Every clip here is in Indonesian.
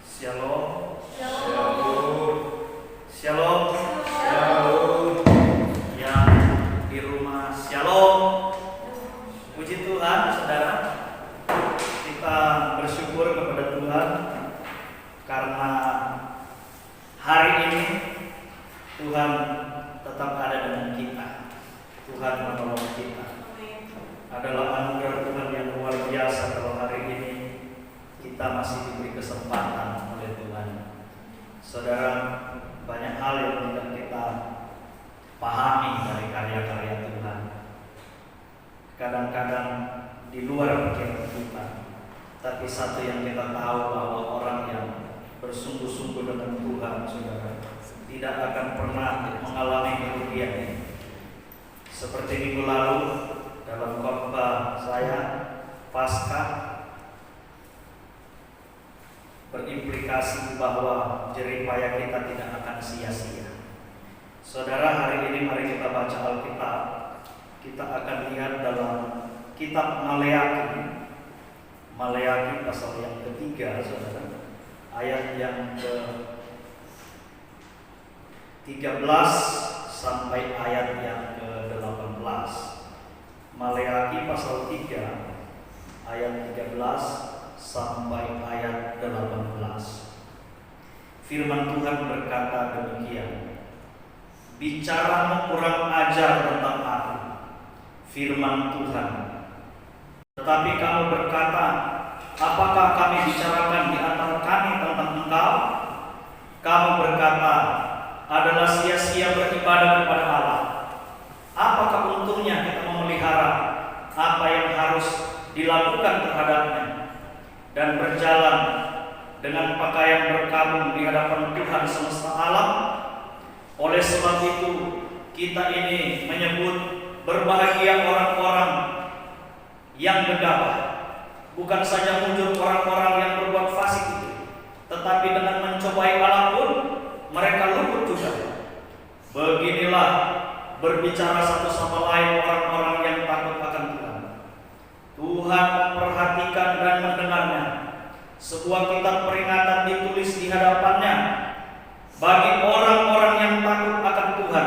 Shalom. Shalom. Shalom. Shalom. Yang di rumah Shalom. Puji Tuhan, saudara. Kita bersyukur kepada Tuhan karena hari ini Tuhan tetap ada dengan kita. Tuhan menolong kita. Adalah anugerah Tuhan yang luar biasa kalau hari ini kita masih diberi kesempatan oleh Tuhan. Saudara, banyak hal yang tidak kita pahami dari karya-karya Tuhan. Kadang-kadang di luar pikiran kita. Tapi satu yang kita tahu bahwa orang yang bersungguh-sungguh dengan Tuhan, saudara, tidak akan pernah mengalami kerugian. Seperti minggu lalu dalam khotbah saya Paskah berimplikasi bahwa jeripaya kita tidak akan sia-sia. Saudara, hari ini mari kita baca Alkitab. Kita akan lihat dalam kitab Maleakhi. Maleakhi pasal yang ketiga, saudara. Ayat yang ke-13 sampai ayat yang ke-18. Maleakhi pasal 3 ayat 13 sampai ayat 18. Firman Tuhan berkata demikian. Bicaramu kurang ajar tentang aku, firman Tuhan. Tetapi kamu berkata, apakah kami bicarakan di antara kami tentang engkau? Kamu berkata, adalah sia-sia beribadah kepada Allah. Apakah untungnya kita memelihara apa yang harus dilakukan terhadapnya dan berjalan dengan pakaian berkabung di hadapan Tuhan semesta alam? Oleh sebab itu kita ini menyebut berbahagia orang-orang yang gegabah. Bukan saja muncul orang-orang yang berbuat fasik itu, tetapi dengan mencobai Allah pun mereka luput juga. Beginilah berbicara satu sama lain orang-orang yang takut akan Tuhan. Tuhan memperhatikan dan mendengarnya. Sebuah kitab peringatan ditulis di hadapannya bagi orang-orang yang takut akan Tuhan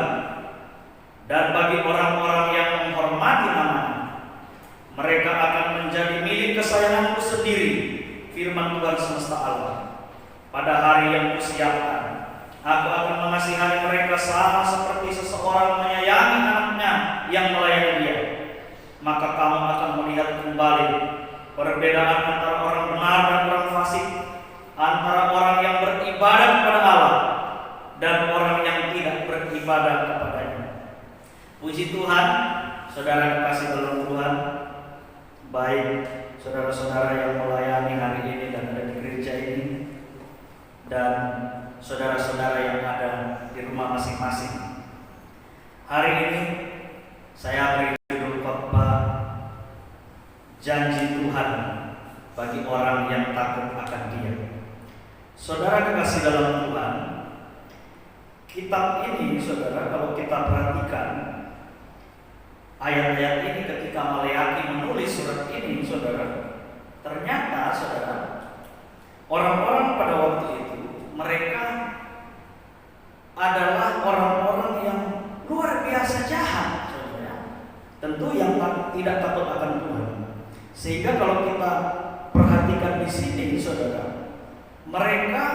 dan bagi orang-orang yang menghormati namanya. Mereka akan menjadi milik kesayanganku sendiri, firman Tuhan semesta alam. Pada hari yang kusiapkan, aku akan mengasihani mereka sama seperti seseorang menyayangi anaknya yang melayani dia. Maka kamu akan melihat kembali perbedaan antara orang benar dan orang fasik, antara orang yang beribadah kepada Allah dan orang yang tidak beribadah kepadanya. Puji Tuhan, saudara kekasih dalam Tuhan, baik saudara-saudara yang melayani hari ini dan ada di gereja ini, dan saudara-saudara yang ada di rumah masing-masing. Hari ini saya beri judul khotbah janji Tuhan bagi orang yang takut akan Dia. Saudara kekasih dalam Tuhan, kitab ini, saudara, kalau kita perhatikan ayat-ayat ini ketika Maleakhi menulis surat ini, saudara, ternyata, saudara, orang-orang pada waktu itu mereka adalah orang-orang yang luar biasa jahat, saudara. Tentu yang tidak takut akan Tuhan. Sehingga kalau kita perhatikan di sini, saudara, mereka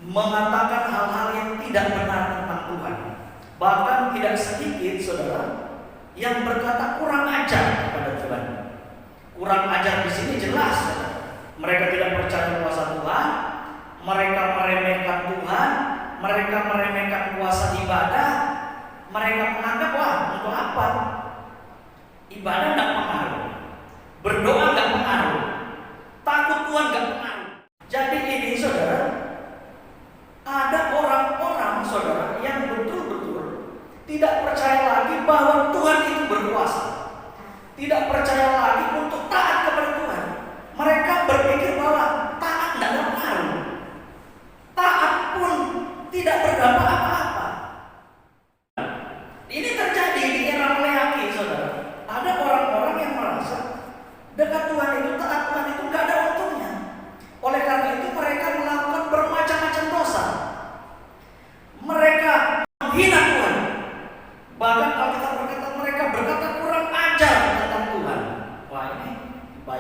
mengatakan hal-hal yang tidak benar tentang Tuhan. Bahkan tidak sedikit, saudara, yang berkata kurang ajar kepada Tuhan. Kurang ajar di sini jelas, saudara. Mereka tidak percaya kuasa Tuhan, mereka meremehkan Tuhan, mereka meremehkan kuasa ibadah, mereka menganggap, wah, untuk apa? Ibadah tidak pengaruh, berdoa tidak pengaruh, takut Tuhan tidak pengaruh. Jadi ini, saudara, ada orang-orang, saudara, yang betul-betul tidak percaya lagi bahwa Tuhan itu berkuasa, tidak percaya lagi untuk taat kepada Tuhan. Mereka berpikir bahwa taat tidak ada pengaruh, taat pun tidak berdampak apa-apa. Ini terjadi di era Maleakhi, saudara. Ada orang-orang yang merasa dekat Tuhan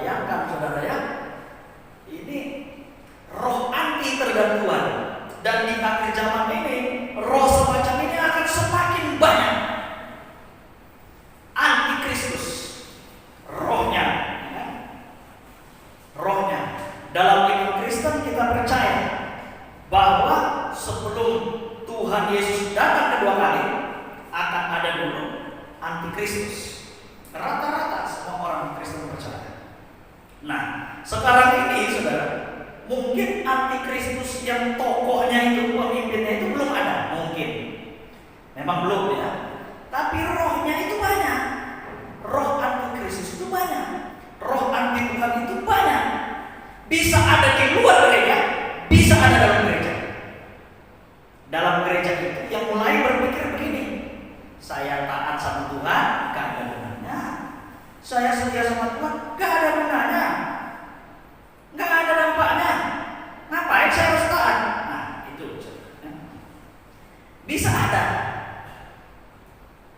Bayangkan saudara ya, ini roh anti tergantuan, dan di akhir zaman ini roh semacam ini akan semakin banyak. Antikristus, rohnya, ya. Rohnya. Dalam iman Kristen kita percaya bahwa sebelum Tuhan Yesus datang kedua kali akan ada dulu antikristus. Rata-rata semua orang Kristen percaya. Nah, sekarang ini saudara, mungkin antikristus yang tokohnya itu, pemimpinnya itu belum ada, mungkin. Memang belum ya. Tapi rohnya itu banyak. Roh antikristus itu banyak. Roh anti Tuhan itu banyak. Bisa ada di luar gereja, bisa ada dalam gereja. Dalam gereja itu yang mulai berpikir begini, saya taat sama Tuhan, gak ada gunanya. Saya setia sama Tuhan, gak ada gunanya. Gak ada dampaknya. Ngapain saya harus taat? Nah, itu bisa ada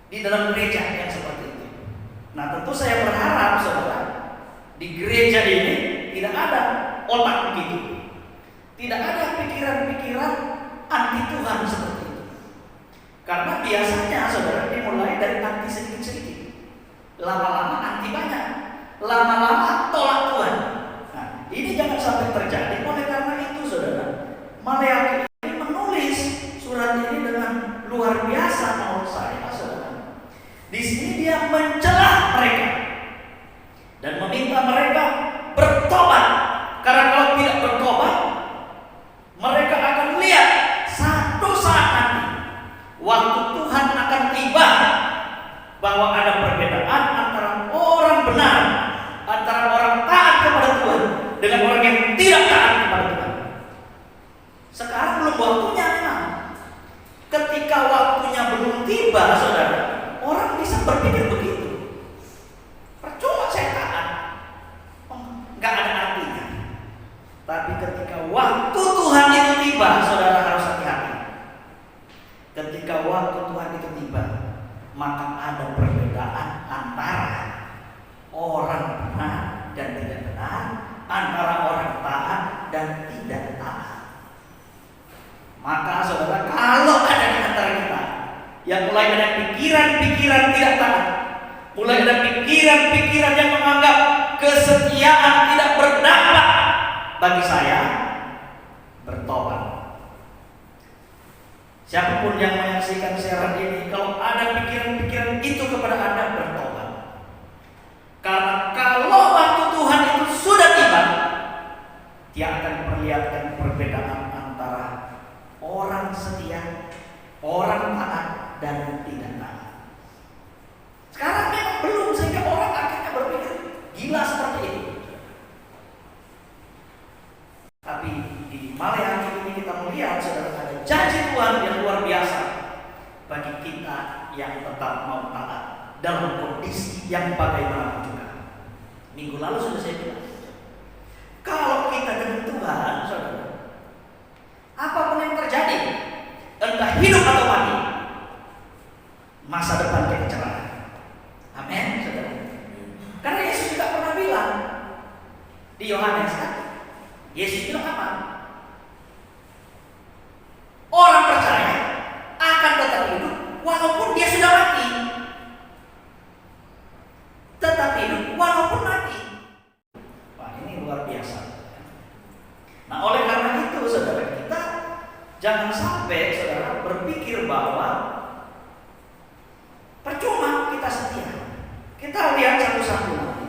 di dalam gereja yang seperti itu. Nah, tentu saya berharap saudara, di gereja ini tidak ada otak begitu. Tidak ada pikiran-pikiran anti Tuhan seperti itu. Karena biasanya saudara dimulai dari anti sedikit-sedikit. Lama-lama anti banyak. Lama-lama tolak Tuhan. Nah, ini jangan sampai terjadi. Oleh karena itu saudara, Maleakhi ini menulis surat ini dengan luar biasa menurut saya saudara. Di sini dia mencela mereka dan meminta mereka bertobat. Karena kalau tidak bertobat, mereka akan lihat satu saat nanti waktu Tuhan akan tiba bahwa ada perbedaan antara orang benar, antara orang taat kepada Tuhan dengan orang yang tidak taat kepada Tuhan. Sekarang belum waktunya memang. Ketika waktunya belum tiba, saudara, orang bisa berpikir begitu. Percuma saya taat, nggak ada artinya. Tapi ketika waktu Tuhan itu tiba, saudara harus hati-hati. Ketika waktu Tuhan itu tiba, maka ada perbedaan antara orang benar dan tidak benar, antara orang taat dan tidak taat. Maka saudara, kalau ada di antara kita yang mulai ada pikiran-pikiran tidak taat, mulai ada pikiran-pikiran yang menganggap kesetiaan tidak berdampak bagi saya, bertobat. Siapapun yang menyaksikan siaran ini, kalau ada pikiran-pikiran itu kepada Anda, bertobat. Karena kalau waktu Tuhan itu sudah tiba, dia akan memperlihatkan perbedaan antara orang setia, orang taat, dan tidak taat. Sekarang memang belum, sehingga orang akhirnya berpikir gila seperti itu. Tapi di Maleakhi ini kita melihat saudara, ada janji Tuhan yang luar biasa bagi kita yang tetap mau taat dalam kondisi yang bagaimanapun juga. Minggu lalu sudah saya bilang, kalau kita dengan Tuhan, saudara, apapun yang terjadi, entah hidup atau mati, masa depan kita cerah. Amin, saudara. Karena Yesus juga pernah bilang di Yohanes kan, Yesus bilang apa? Orang percaya akan tetap hidup walaupun dia sudah mati. Tetap hidup walaupun mati. Wah, ini luar biasa. Nah, oleh karena itu saudara, kita jangan sampai saudara berpikir bahwa percuma kita setia. Kita lihat satu-satu nanti.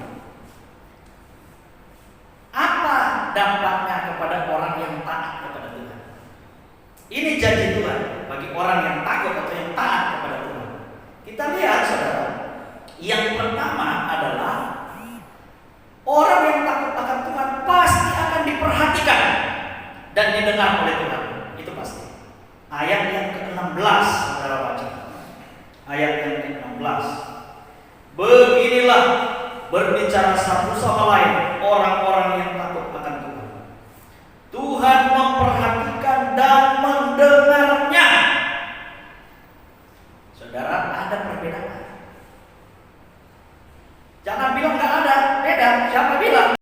Apa dampaknya kepada orang yang taat kepada Tuhan? Ini janji Tuhan bagi orang yang takut atau yang taat kepada Tuhan. Kita lihat saudara, yang pertama adalah orang yang takut akan Tuhan pasti akan diperhatikan dan didengar oleh Tuhan. Itu pasti. Ayat yang ke-16 saudara baca. Ayat yang ke-16. Beginilah berbicara satu sama lain orang-orang yang takut akan Tuhan. Tuhan memperhatikan dan mendengarnya. Saudara, ada perbedaan. Jangan bilang nggak ada, beda. Siapa bilang?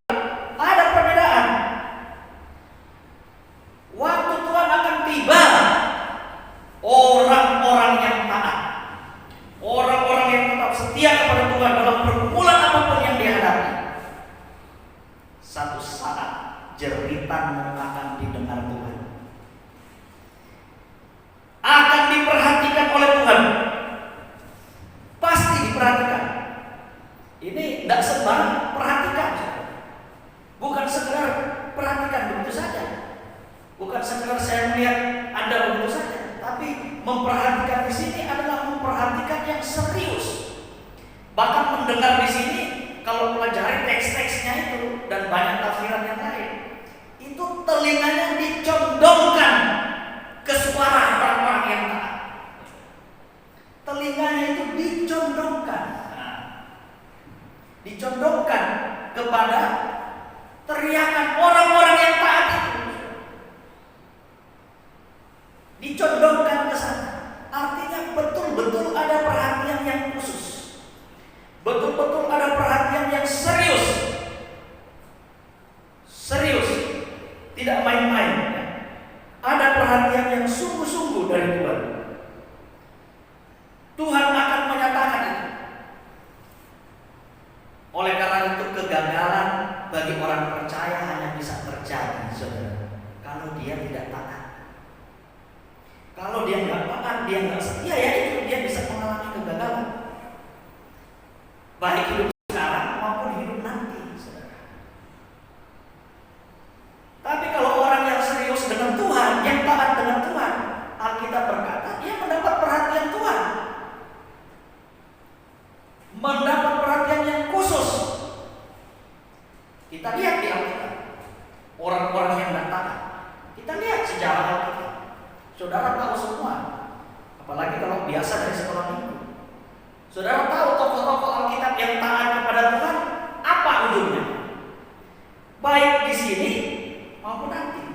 satu saat jeritanmu akan didengar Tuhan, akan diperhatikan oleh Tuhan, pasti diperhatikan. Ini tidak sembarang perhatikan, bukan sekedar perhatikan begitu saja, bukan sekedar saya melihat Anda begitu saja, tapi memperhatikan di sini adalah memperhatikan yang serius. Bahkan mendengar di sini, kalau pelajari teks-teksnya itu dan banyak tafsiran yang lain, itu telinganya dicondongkan ke suara orang-orang yang taat. Telinganya itu dicondongkan, dicondongkan kepada teriakan orang-orang yang taat itu. Dicondongkan ke sana. Artinya betul-betul ada perhatian yang khusus. Betul-betul ada perhatian yang serius. Serius. Tidak main-main. Ada perhatian yang sungguh-sungguh dari Tuhan. Tuhan akan menyatakan itu. Oleh karena itu kegagalan bagi orang percaya hanya bisa terjadi, saudara, kalau dia tidak taat. Kalau dia nggak taat, dia nggak setia, ya itu dia bisa mengalami kegagalan, baik hidup sekarang maupun hidup nanti, saudara. Tapi kalau orang yang serius dengan Tuhan, yang taat dengan Tuhan, Alkitab berkata dia mendapat perhatian Tuhan, mendapat perhatian yang khusus. Kita lihat di Alkitab orang-orang yang tidak taat. Kita lihat sejarah Alkitab. Saudara tahu semua, apalagi kalau biasa dari sekolah minggu. Saudara tahu tokoh-tokoh Alkitab yang taat kepada Tuhan apa ujungnya? Baik di sini maupun nanti.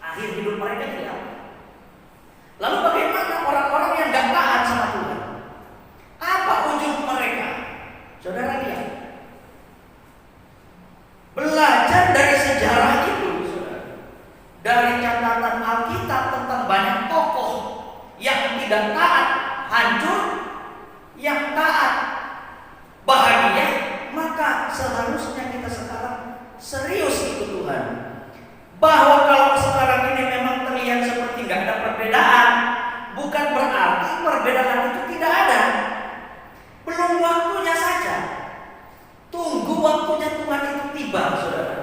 Akhir hidup mereka jadi apa? Lalu bagaimana orang-orang yang tidak taat sama Tuhan? Apa ujung mereka? Saudara lihat. Belajar dari sejarah itu, saudara. Dari catatan Alkitab tentang banyak tokoh yang tidak taat, hancur, yang taat, bahagia, maka seharusnya kita sekarang serius ikut Tuhan. Bahwa kalau sekarang ini memang terlihat seperti nggak ada perbedaan, bukan berarti perbedaan itu tidak ada. Belum waktunya saja. Tunggu waktunya Tuhan itu tiba, saudara.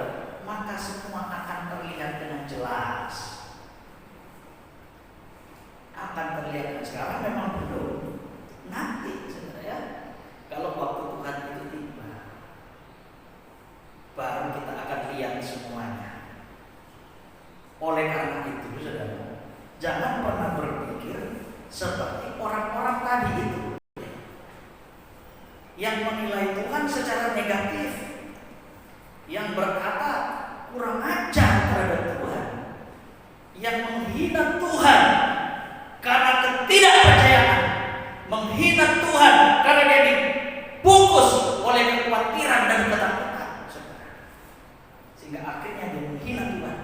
Maka semua akan terlihat dengan jelas. Akan terlihat, dan sekarang memang belum. Nanti, saudara, ya, kalau waktu Tuhan itu tiba, baru kita akan lihat semuanya. Oleh karena itu, saudara, jangan pernah berpikir seperti orang-orang tadi itu yang menilai Tuhan secara negatif, yang berkata kurang ajar terhadap Tuhan, yang menghina Tuhan karena ketidakpercayaan, menghina Tuhan karena dia dibungkus oleh kekhawatiran dan ketakutan, sehingga akhirnya dia menghina Tuhan.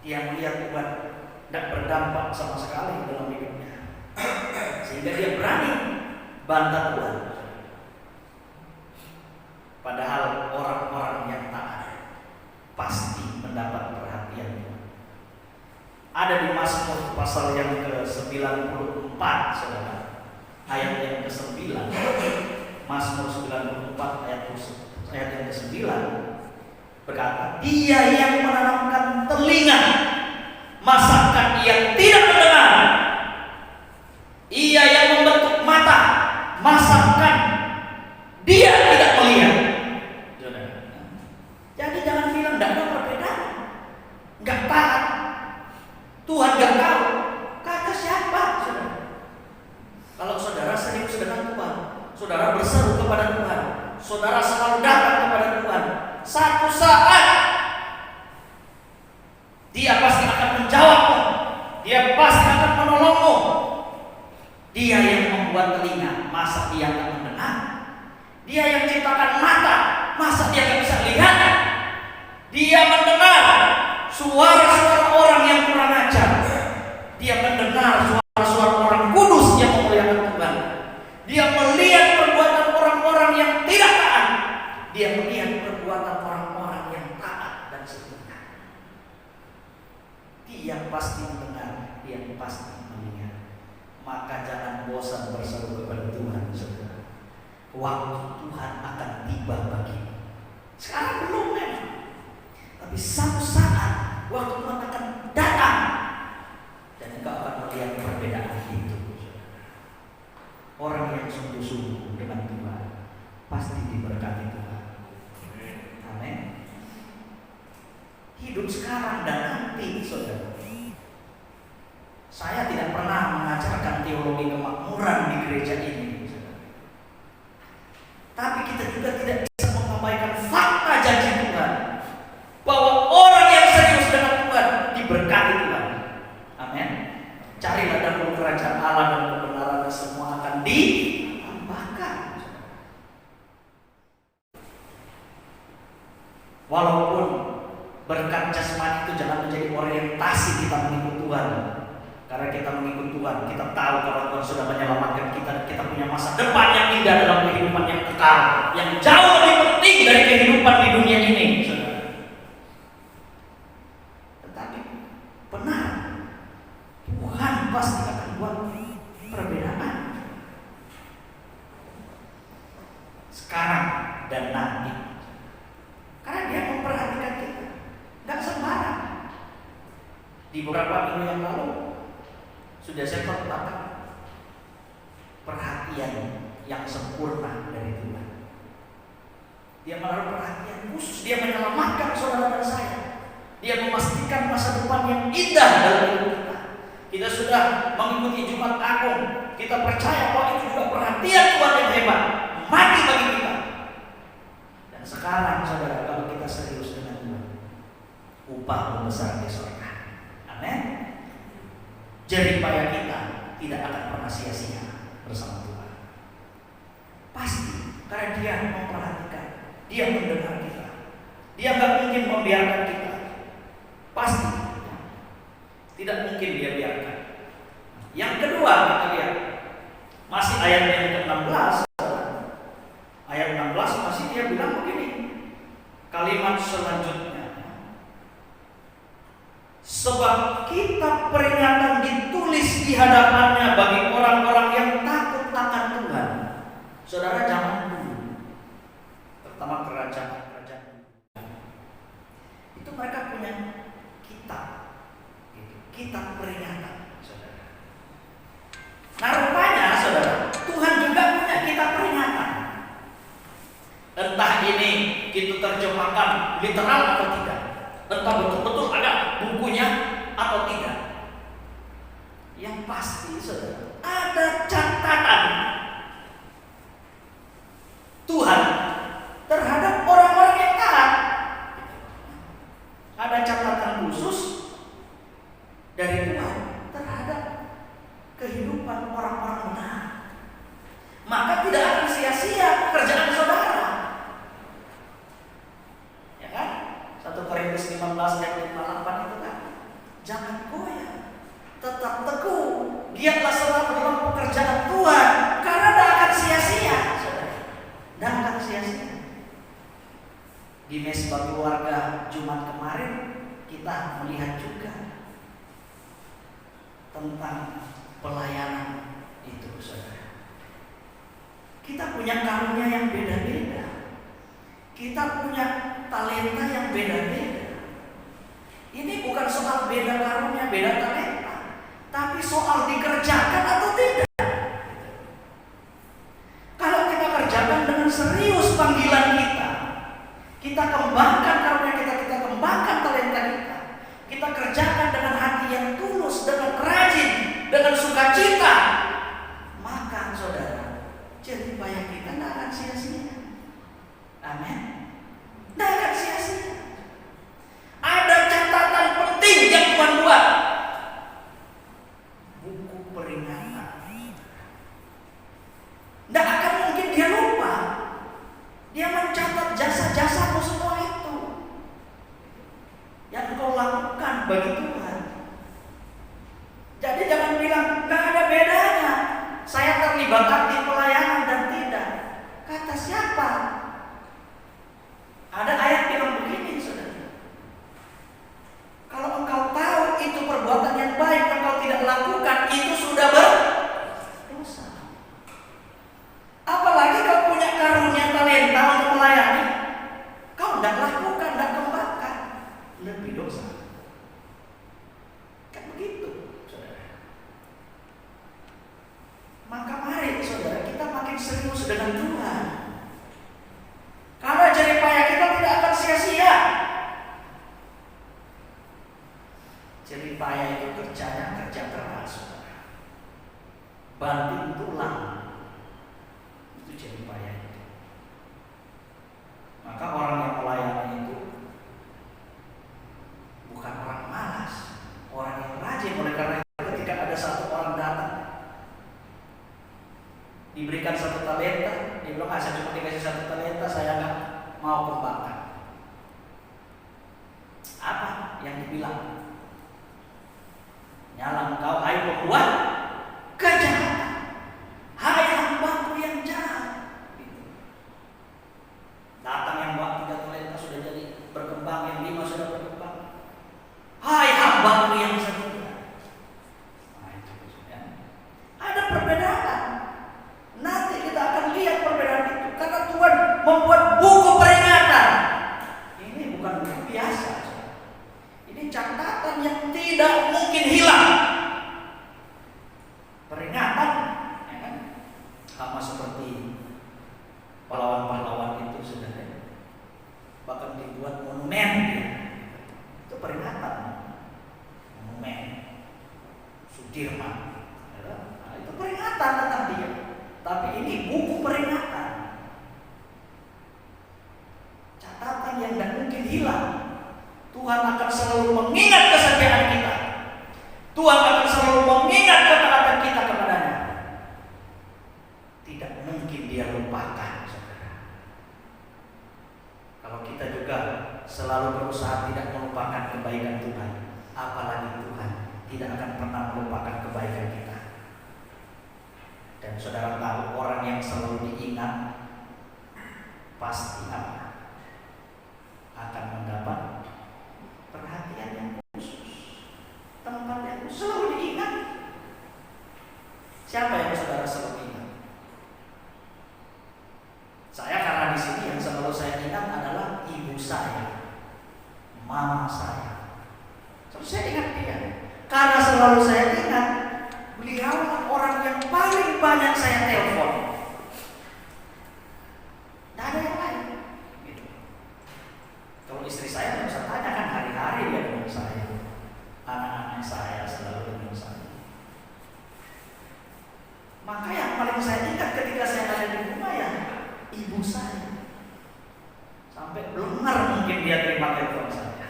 Dia melihat Tuhan tidak berdampak sama sekali dalam hidupnya, sehingga dia berani bantah Tuhan. Padahal orang-orang yang taat pasti mendapat perhatian. Ada di Mazmur pasal yang ke-94, saudara, ayat yang ke-9. Mazmur 94 ayat yang ke-9 berkata, Dia yang menanamkan telinga, masakan ia tidak mendengar? Ia yang membentuk mata, masakan dia tidak melihat? Jadi jangan bilang tidak ada perbedaan, nggak taat, Tuhan nggak tahu. Kata siapa, saudara? Kalau saudara serius dengan Tuhan, saudara berseru kepada Tuhan, saudara selalu datang kepada Tuhan, satu saat Dia pasti akan menjawabmu, Dia pasti akan menolongmu. Dia yang membuat telinga, masa Dia nggak mendengar? Dia yang ciptakan mata, masa Dia nggak bisa lihat? Dia mendengar suara-suara orang yang kurang ajar. Dia mendengar suara-suara orang kudus yang memuliakan Tuhan. Dia melihat perbuatan orang-orang yang tidak taat. Dia melihat perbuatan orang-orang pasti mendengar, dia pasti melihat. Maka jangan bosan berseru kepada Tuhan, saudara. Waktu Tuhan akan tiba bagimu. Sekarang belum memang, tapi satu saat waktu Tuhan akan datang dan engkau akan melihat perbedaan itu. Orang yang sungguh-sungguh dengan Tuhan pasti diberkati Tuhan. Amin. Hidup sekarang dan nanti, saudara. Saya tidak pernah mengajarkan teologi kemakmuran di gereja ini, saudara. Tapi kita juga tidak bisa mengabaikan fakta janji Tuhan bahwa orang yang serius dengan Tuhan diberkati Tuhan. Amin. Carilah dahulu kerajaan Allah dan kebenarannya, semua akan ditambahkan. Walaupun berkat jasmani itu jangan menjadi orientasi kita mengikut Tuhan. Karena kita mengikut Tuhan, kita tahu kalau Tuhan sudah menyelamatkan kita, kita punya masa depan yang indah dalam kehidupan yang kekal, yang jauh lebih penting dari kehidupan di dunia ini, saudara. Tetapi benar, Tuhan pasti akan buat perbedaan sekarang dan nanti. Karena Dia memperhatikan kita, nggak sembarang. Di beberapa minggu yang lalu sudah saya katakan perhatian yang sempurna dari Tuhan. Dia menaruh perhatian khusus, Dia menyelamatkan saudara dan saya. Dia memastikan masa depan yang indah dalam hidup kita. Kita sudah mengikuti Jumat Agung, kita percaya bahwa itu juga perhatian Tuhan yang hebat, mati bagi kita. Dan sekarang saudara, kalau kita serius dengan Tuhan, upah besar di surga. Amin. Jeripaya kita tidak akan pernah sia-sia bersama Tuhan. Pasti, karena Dia memperhatikan, Dia mendengar kita, Dia nggak mungkin membiarkan kita. Pasti, tidak mungkin Dia biarkan. Yang kedua kita lihat, masih ayat yang ke-16. Ayat 16 masih Dia bilang begini, kalimat selanjutnya. Sebab kitab peringatan ditulis di hadapannya bagi orang-orang yang takut akan Tuhan. Saudara, jangan dulu. Pertama kerajaan itu mereka punya kitab, kitab peringatan, saudara. Nah rupanya, saudara, Tuhan juga punya kitab peringatan. Entah ini kita terjemahkan literal atau tidak, entah betul-betul ada bukunya atau tidak. Yang pasti, saudara, ada catatan Tuhan terhadap orang-orang yang taat. Ada catatan khusus dari Tuhan terhadap kehidupan orang-orang benar. Maka tidak akan sia-sia pekerjaan saudara. Ya kan? 1 Korintus 15 ayat 58 itu kan, jangan goyah, tetap teguh, giatlah selalu dalam pekerjaan Tuhan, karena tidak akan sia-sia, saudara. Tidak akan sia-sia. Di mesbah keluarga Jumat kemarin kita melihat juga tentang pelayanan itu, saudara. Kita punya karunia yang beda-beda. Kita punya talenta yang beda-beda. Ini bukan soal beda karunia, beda talenta, tapi soal dikerjakan atau tidak. Kalau kita kerjakan dengan serius panggilan kita kembangkan karunia kita kembangkan talenta kita kerjakan dengan hati yang tulus, dengan rajin, dengan sukacita, maka saudara, jeripaya kita tidak akan sia-sia. Amin. Tidak akan sia-sia. Ada catatan penting yang Tuhan buat. Buku peringatan. Tidak akan mungkin Dia lupa. Dia mencatat jasa-jasamu semua itu yang kau lakukan bagi Tuhan. Jadi jangan bilang nggak ada beda. dosa. Kan begitu, saudara. Maka mari saudara kita makin serius dengan Tuhan. Karena jerih payah kita tidak akan sia-sia. Jerih payah itu kerjanya kerja keras, saudara. Banting tulang. Itu jerih payah itu. Maka orang yang melayani itu bukan orang malas, orang yang rajin. Oleh karena itu ketika ada satu orang datang diberikan 1 talenta, dia bilang, saya cuma dikasih 1 talenta, saya nggak mau kembangkan. Apa yang dibilang? Nyala engkau, hai pembuat kejahatan, hai hambaku yang jahat. Datang yang buat 3 talenta sudah jadi berkembang, yang 5 sudah berkembang. Hai hambaku yang setia. Nah, itu ya. Ada perbedaan. Nanti kita akan lihat perbedaan itu. Karena Tuhan membuat buku peringatan. Ini bukan buku biasa. Ini catatan yang tidak mungkin hilang. Peringatan, ya kan? Sama seperti pahlawan-pahlawan itu saudara. Bahkan dibuat monumen. Itu peringatan. Monumen Sudirman. Nah, itu peringatan tentang dia. Tapi ini buku peringatan. Catatan yang tidak mungkin hilang. Tuhan akan selalu mengingat kesetiaan kita. Tuhan akan selalu mengingat ketaatan kita kepadanya. Tidak mungkin dia lupakan, saudara. Kalau kita juga selalu berusaha tidak melupakan kebaikan Tuhan, apalagi Tuhan tidak akan pernah melupakan kebaikan kita. Dan saudara tahu, orang yang selalu diingat pasti akan mendapat perhatian yang khusus, tempat yang selalu diingat. Siapa yang saudara selalu ingat? Saya, karena di sini yang selalu saya ingat adalah ibu saya, mama saya. Terus saya ingat dia, karena selalu saya ingat beliau orang yang paling banyak saya telepon. Tidak ada yang lain. Gitu. Kalau istri saya tidak usah tanya, kan hari-hari dia dengan saya. Anak-anak saya selalu dengan saya. Maka yang paling saya ingat ketika saya ada di rumah ya ibu saya. Sampai blengar mungkin dia terima telepon saya.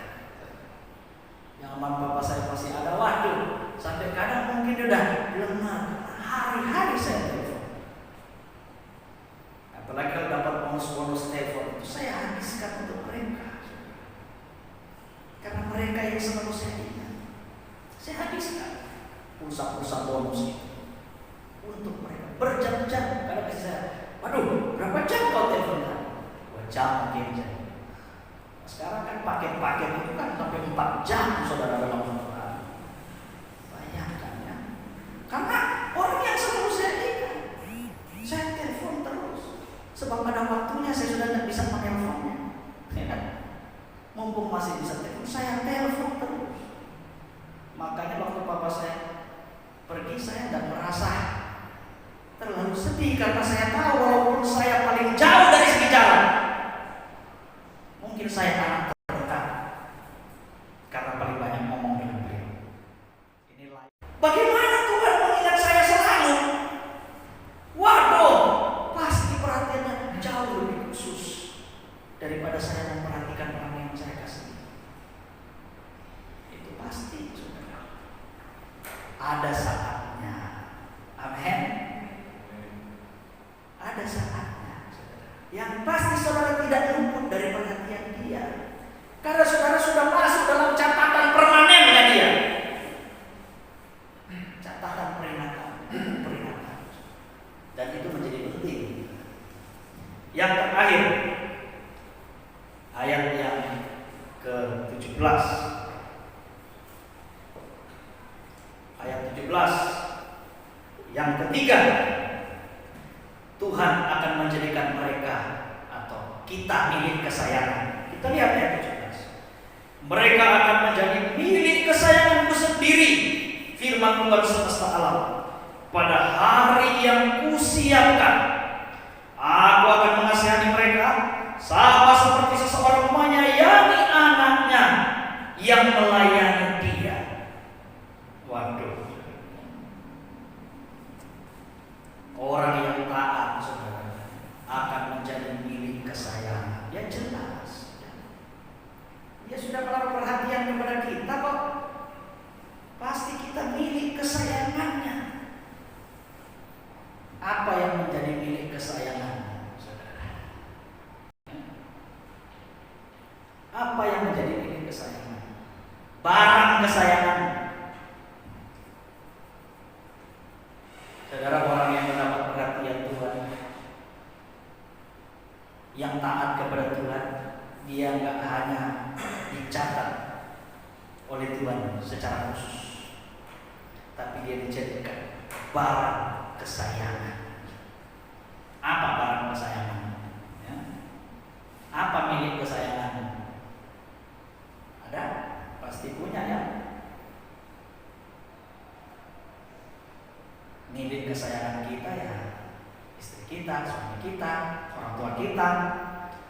Yang mama papa saya masih ada waktu. Sampai kadang mungkin dia udah blengar. Hari-hari saya telepon. Apalagi kalau dapat bonus-bonus telepon itu saya habiskan untuk mereka. Karena mereka yang selalu saya ingat. Saya habiskan pulsa-pulsa bonus itu untuk mereka berjam-jam. Kadang kasih saya, waduh, berapa jam kau telepon? 2 jam mungkin saja. Sekarang kan paket-paket itu kan sampai 4 jam saudara dalam satu hari. Bayangkan ya. Karena orang yang selalu saya ingat, saya telepon terus. Sebab pada waktunya saya sudah tidak bisa menelponnya. Ya kan? Mumpung masih bisa telepon, saya telepon terus. Makanya waktu papa saya pergi, saya tidak merasa terlalu sedih karena saya tahu walaupun saya paling jauh dari segi jalan, mungkin saya akan terdekat karena paling banyak ngomong dengan beliau. Inilah bagaimana Tuhan mengingat saya selalu. Waduh, pasti perhatiannya jauh lebih khusus daripada saya memperhatikan orang yang saya kasih. Itu pasti, saudara. Ada saatnya. Amin. Ada saatnya, saudara. Yang pasti saudara tidak luput dari perhatian dia. Karena saudara sudah masuk dalam catatan permanennya dia. Catatan peringatan, peringatan. Dan itu menjadi penting. Yang terakhir, ayat yang ke-17. Ayat 17. Yang ketiga, Tuhan akan menjadikan mereka atau kita milik kesayangan. Kita lihat ayat 17. Mereka akan menjadi Tuhan semesta alam, pada hari yang kusiapkan, aku akan mengasihani mereka sama seperti seseorang menyayangi anaknya yang melayani dia. Waduh. Orang yang taat, saudara, akan menjadi milik kesayangan. Ya jelas. Dia sudah menaruh perhatian kepada kita kok. Pasti kita milik kesayangannya. Apa yang menjadi milik kesayangannya, saudara? Apa yang menjadi milik kesayangan? Barang kesayangan. Saudara, orang yang mendapat perhatian Tuhan, yang taat kepada Tuhan, dia nggak hanya dicatat oleh Tuhan secara khusus, tapi dia dijadikan barang kesayangan. Apa barang kesayangan? Ya. Apa milik kesayangan? Ada? Pasti punya ya. Milik kesayangan kita ya istri kita, suami kita, orang tua kita,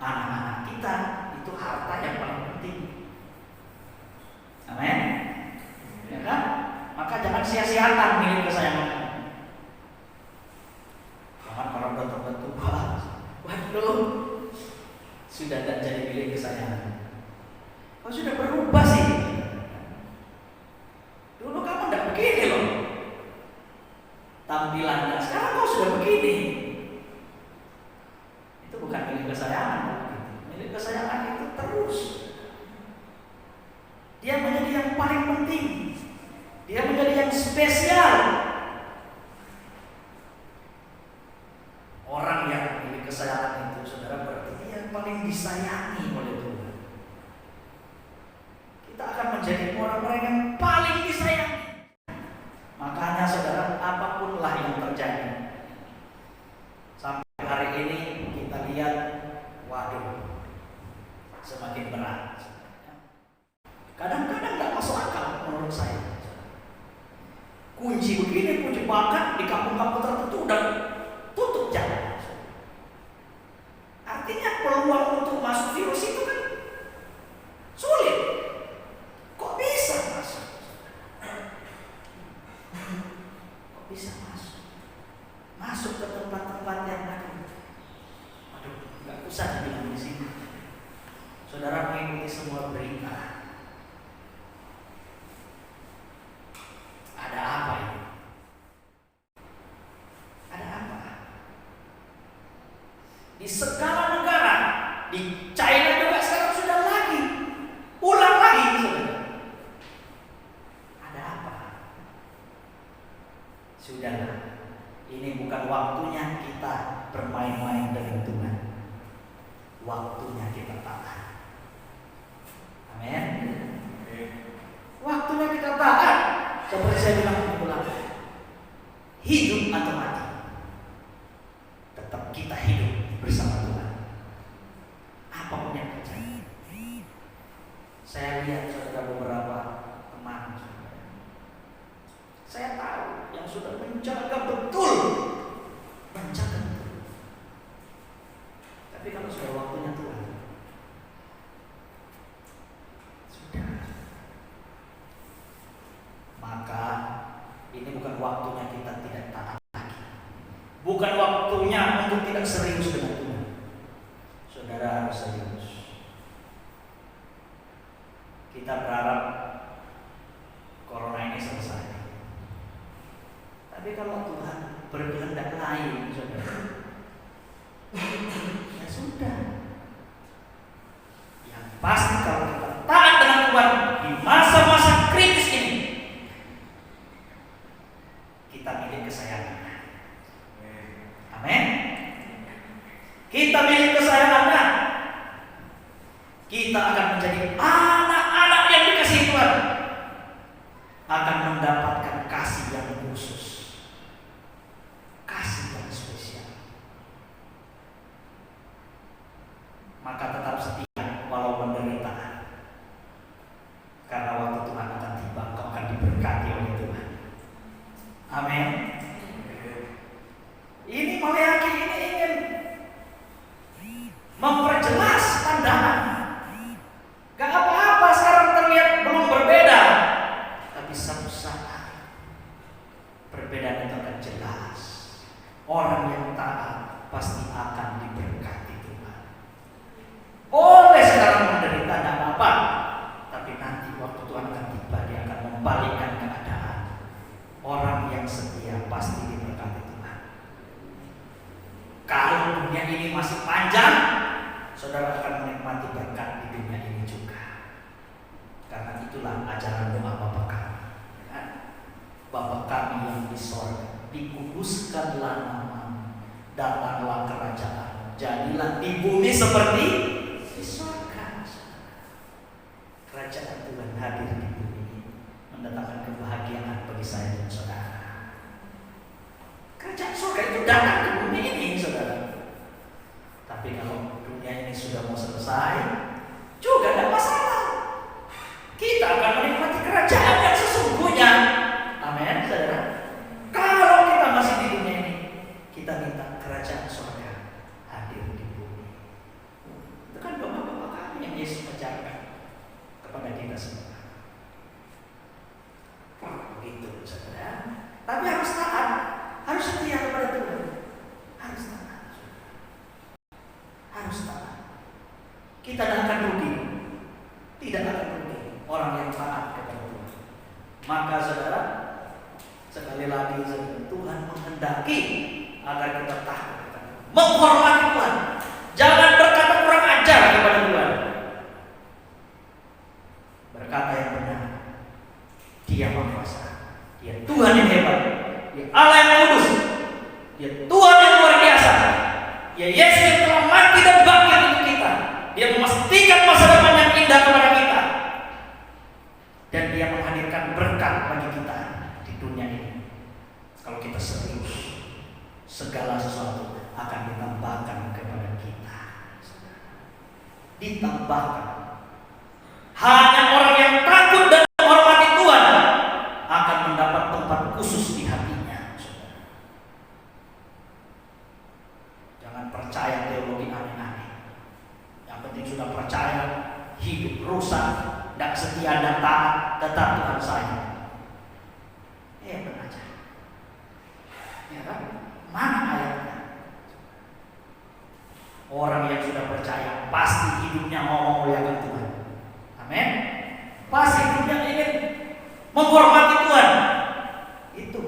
anak-anak kita. Itu harta yang paling penting. Amin. Ya kan? Maka jangan sia-siakan milik kesayangan. Jangan kalau udah tua, waduh, sudah tidak jadi milik kesayangan. Kau sudah berubah sih. Dulu kamu tidak begini loh tampilannya, sekarang kau sudah begini. Itu bukan milik kesayangan. Milik kesayangan itu terus. Dia menjadi yang paling penting. Dia menjadi yang spesial. Orang yang milik kesayangan itu, saudara, berarti dia yang paling disayangi oleh Tuhan. Kita akan menjadi orang-orang yang paling disayangi. Makanya saudara, apapun lah yang terjadi, sampai hari ini kita lihat, waduh, semakin berat. Kadang-kadang nggak masuk akal menurut saya. Kunci begini, kunci bahkan di kampung-kampung tertentu udah tutup jalan. Artinya peluang untuk masuk virus itu kan sulit. Kok bisa masuk? Kok bisa masuk? Masuk ke tempat-tempat yang aduh, nggak usah dibilang di sini. Saudara mengikuti semua berita. Ada apa ini? Ada apa? Di segala negara, di China juga sekarang sudah lagi, ulang lagi, saudara. Ada apa? Sudahlah, ini bukan waktunya kita bermain-main dengan Tuhan. Waktunya kita taat. Amin. Waktunya kita taat. Seperti saya bilang ulang, hidup atau mati, tetap kita hidup bersama Tuhan. Apapun yang terjadi. Saya lihat saudara beberapa teman, saya tahu yang sudah menjaga betul, tapi kalau sudah waktunya Tuhan, sudah. Maka ini bukan waktunya kita tidak taat lagi. Bukan waktunya untuk tidak serius dengan Tuhan. Saudara harus serius. Kita berharap corona ini selesai. Tapi kalau Tuhan berkehendak lain, saudara, ya sudah. Yang pasti kalau kita taat dengan Tuhan di masa-masa kritis ini, kita milik kesayangannya. Amin. Kita milik kesayangannya. Kita akan menjadi anak-anak yang dikasihi Tuhan, akan mendapatkan kasih yang khusus, kasih yang spesial. Maka tetap setia walau menderita, karena waktu Tuhan akan tiba, kau akan diberkati oleh Tuhan. seperti di surga. Kerajaan Tuhan hadir di bumi ini, mendatangkan kebahagiaan bagi saya dan saudara. Kerajaan surga itu datang ke bumi ini, saudara. Tapi kalau dunia ini sudah mau selesai, juga tidak masalah. Kita akan menikmati kerajaan yang sesungguhnya. Amin, saudara. Kalau kita masih di dunia ini, kita minta kerajaan surga hadir di bumi. Itu kan doa Bapa kami yang Yesus ajarkan kepada kita semua. Begitu, saudara. Tapi harus taat, harus setia kepada Tuhan, harus taat. Harus taat. Kita tidak akan rugi, tidak akan rugi orang yang taat kepada Tuhan. Maka saudara, sekali lagi Tuhan menghendaki agar kita taat, menghormati Tuhan. Jangan berkata kurang ajar kepada Tuhan. Berkata yang benar. Dia Maha Kuasa, Dia Tuhan yang hebat, Dia Allah yang kudus, Dia Tuhan yang luar biasa, Dia Yesus yang telah mati dan bangkit untuk kita. Dia memastikan masa depan yang indah kepada kita, dan Dia menghadirkan berkat bagi kita di dunia ini. Kalau kita serius, segala sesuatu akan ditambahkan kepada kita. Ditambahkan. Hanya orang yang takut dan menghormati Tuhan akan mendapat tempat khusus di hatinya. Jangan percaya teologi aneh-aneh. Yang penting sudah percaya, hidup rusak, tidak setia dan taat, tetap Tuhan sayang. Benar aja. Ya kan? Mana ayatnya? Orang yang sudah percaya pasti hidupnya mau memuliakan Tuhan. Amin. Pasti hidupnya ingin menghormati Tuhan. Itu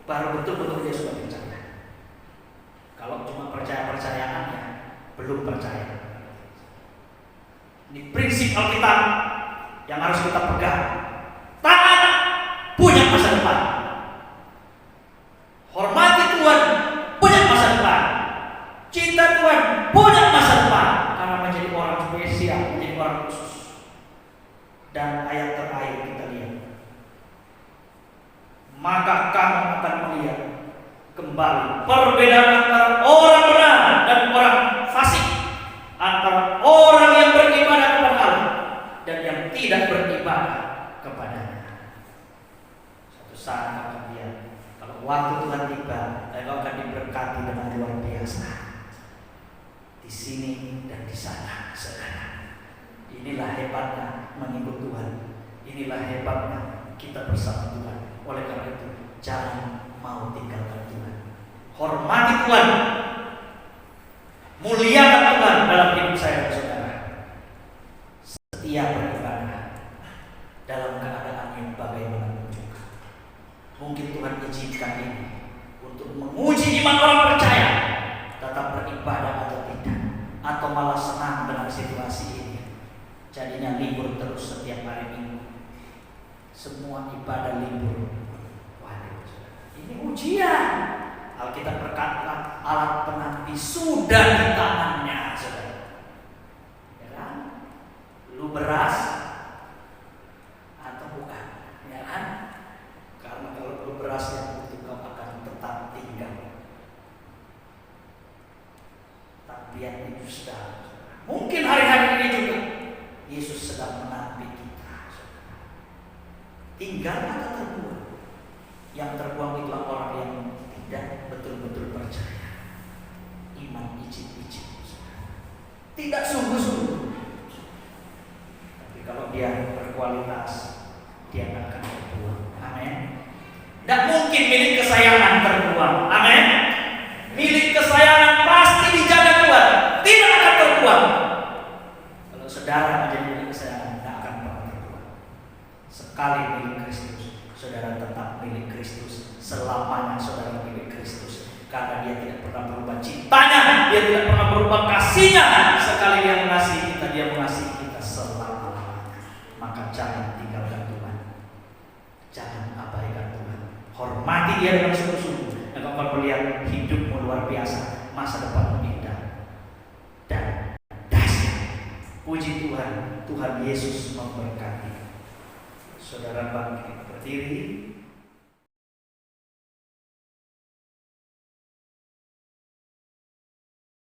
baru betul-betul dia sudah percaya. Kalau cuma percaya-percayaannya, belum percaya. Ini prinsip Alkitab yang harus kita pegang. Taat, punya masa depan. Hormati Tuhan, punya masa depan. Cinta Tuhan, punya masa depan. Karena menjadi orang spesial, menjadi orang khusus. Dan ayat terakhir kita lihat. Maka kamu akan melihat kembali perbedaan antara orang benar dan orang fasik, antara orang yang beribadah kepada Allah dan yang tidak beribadah kepadanya. Suatu saat akan lihat, kalau waktu Tuhan tiba, engkau akan diberkati dengan luar biasa. Di sini dan di sana, saudara. Inilah hebatnya mengikut Tuhan. Inilah hebatnya kita bersama Tuhan. Oleh karena itu, jangan mau tinggalkan Tuhan. Hormati Tuhan. Muliakan Tuhan dalam hidup saya dan saudara. Setia beribadah dalam keadaan yang bagaimanapun juga. Mungkin Tuhan izinkan ini untuk menguji iman orang percaya, tetap beribadah atau tidak, atau malah senang dengan situasi ini. Jadinya libur terus setiap hari Minggu. Semua ibadah libur. Waduh, ini ujian. Alkitab berkata alat penanti sudah di tangannya, saudara. Ya kan? Lu beras atau bukan? Ya kan? Karena kalau lu beras yang itu kau akan tetap tinggal. Tabiat itu sudah. Mungkin hari-hari ini juga Yesus sedang menanti kita. Tinggal atau terbuang? Yang terbuang itulah orang yang tidak betul-betul percaya. Iman icip-icip. Tidak sungguh-sungguh. Tapi kalau dia berkualitas, dia akan terbuang. Amin. Tidak mungkin milik kesayangan terbuang. Amin. Milik kesayangan pasti dijaga Tuhan. Tidak akan terbuang. Kalau saudara menjadi milik kesayangan, tidak akan pernah terbuang. Sekali milik Kristus, saudara tetap milik Kristus. Selamanya saudara milik Kristus. Karena dia tidak pernah berubah cintanya, dia tidak pernah berubah kasihnya. Sekali dia mengasihi kita, dia mengasihi kita selama-lamanya. Maka jangan tinggalkan Tuhan. Jangan abaikan Tuhan. Hormati dia dengan sungguh-sungguh. Dan kau akan melihat hidupmu luar biasa, masa depanmu indah. Dan Puji Tuhan, Tuhan Yesus memberkati. Saudara bangkit berdiri.